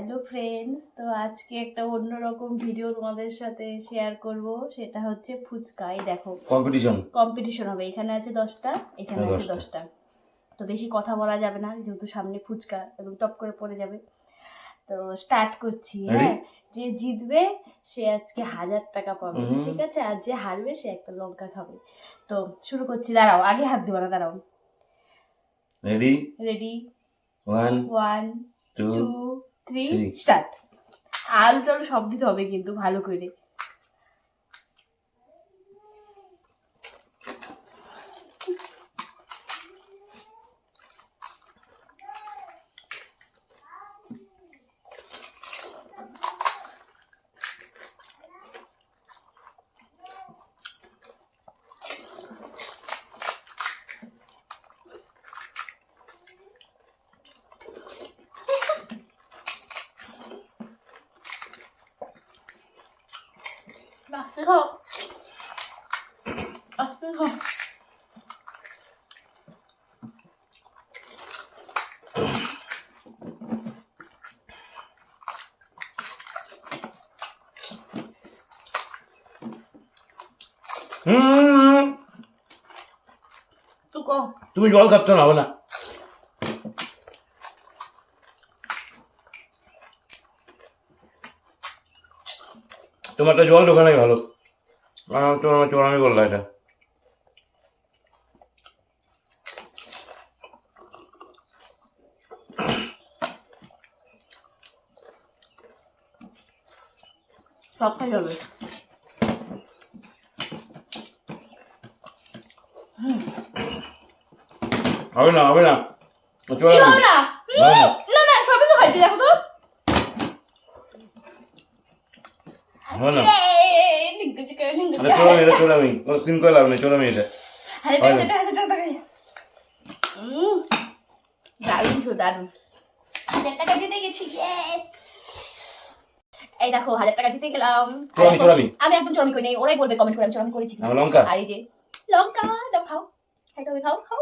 Hello friends, তো আজকে একটা অন্যরকম ভিডিও তোমাদের সাথে শেয়ার করব। সেটা হচ্ছে ফুচকা। এই দেখো কম্পিটিশন হবে। এখানে আছে 10টা, এখানে আছে 10টা। তো বেশি কথা বলা যাবে না, যেহেতু সামনে ফুচকা এবং টপ করে পড়ে যাবে। তো স্টার্ট করছি। হ্যাঁ, যে জিতবে সে আজকে 1000 টাকা পাবে, ঠিক আছে? আর যে হারবে সে একটা লঙ্কা খাবে। তো শুরু করছি। দাঁড়াও, আগে হাত দিবা না, দাঁড়াও। Ready ready, 1 1 2 3 3 start. আলু টালু সব দিতে হবে কিন্তু ভালো করে। আস্তে খাও, আস্তে খাও। তুমি জল খাচ্ছ না, হবে না। তোমারটা জল ঢোকানোই ভালো। তোমার চোরামি করলা এটা। সব খাই যাবে। হবে না, হবে না, হবে না, না না, সবই তো খাইছি, দেখো তো। হবে না, চোরামি সিন করে লাভ নেই, চোরামি এটা। দারুণ তো, দারুণ। 1000 টাকা জিতে গেছি। এই দেখো, 1000 টাকা জিতে গেলাম। আমি একদম চরমি করি নাই, ওরাই বলবে কমেন্ট করে আমি চরমি করেছি। লঙ্কা, আর এই যে লঙ্কা, দাও খাও, খাইতে হবে, খাও খাও।